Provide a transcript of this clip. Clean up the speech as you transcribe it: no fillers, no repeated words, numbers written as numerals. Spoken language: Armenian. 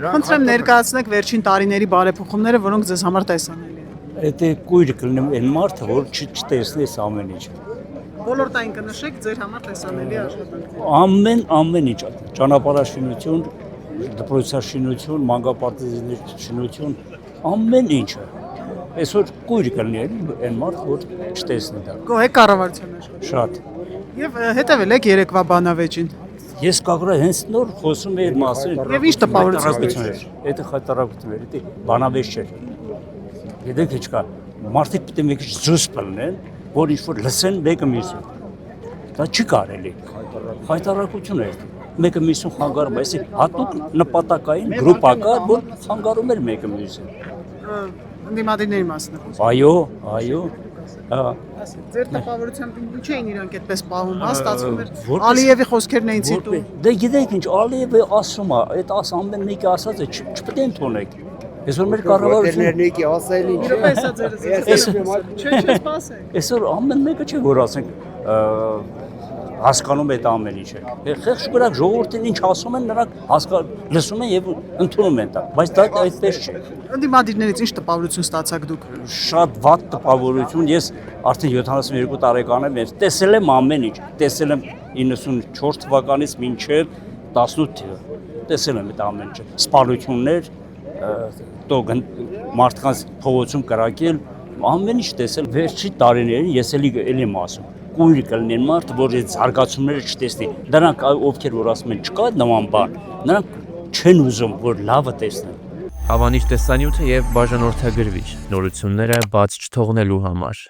Խնդրեմ ներկայացնեք վերջին տարիների բարեփոխումները, որոնք ձեզ համար տեսանելի են։ Եթե կույր կլինեմ այն մարդը, որ չտեսնի այս ամեն ինչ։ Ոլորտային կնշեք ձեր համար տեսանելի աշխատանքներ։ Ամեն ինչ, ճանապարհաշինություն, դպրոցաշինություն, մանկապարտեզների շինություն, ամեն ինչը։ Այսօր կույր կլինի այն մարդ, որ չտեսնի դա։ Գոհ եք կառավարության աշխատանքից։ Շատ։ Եվ հետևել եք երեկվա բանավեճին։ Ես կագրա հենց նոր խոսում էի մասին։ Եվ ինչ տպավորություն էր։ Դա խայտարակություն էր, դա բանավեճ չէր։ Գիտեք ինչ կա, մարդիկ պետք է մի քիչ զուս բռնեն, որ ինչ-որ լսեն մեկը մյուսին։ Դա չի կարելի։ Խայտարակություն էր։ Մեկը մյուսին խանգարում է, այսի հատուկ նպատակային գրուպակար, որ խանգարում էր մեկը մյուսին։ Ընդդիմադիրների մասն է խոսքը։ Այո։ Ձեր տպավորությամբ ինչ էին իրանք այդպես պահում, հա, ստացվում էր որպես- Ալիևի խոսքերն էին ցիտում։ Դե գիտեք ինչ, Ալիևը ասում է, այդ ամեն մեկը ասած է, չպետք է ընդունեք։ Այսօր մեր կառավարությունը Ներնեկի ասել ինչ։ Իրոք էսա ձերս։ Չէ, սպասեք։ այսօր ամեն մեկը չէ որ ասենք հասկանում է այդ ամեն ինչը։ Խեղճ կրակ ժողովրդին ինչ ասում են, նրանք լսում են եւ ընդունում են դա, բայց դա այդպես չէ։ Ընդդիմադիրներից ինչ տպավորություն ստացաք դուք։ Շատ վատ տպավորություն, ես արդեն 72 տարեկան եմ, ես տեսել եմ ամեն ինչ, տեսել եմ 94 թվականից մինչև 18 թվականը, տեսել եմ այդ ամեն ինչը, սպանություններ, մարդկանց փողոցում կրակել, ամեն ինչ տեսել, վերջի տարիներին ես էլի եմ ասում, կույր կլինեն մարդ, որ այդ զարգացումները չտեսնի, նրանք ովքեր որ ասում են չկա նման բան, նրանք չեն ուզում, որ լավը տեսնեն։ Հավանիչ տեսանյութը եւ բաժանորդագրվիչ նորությունները բաց չթողնելու համար։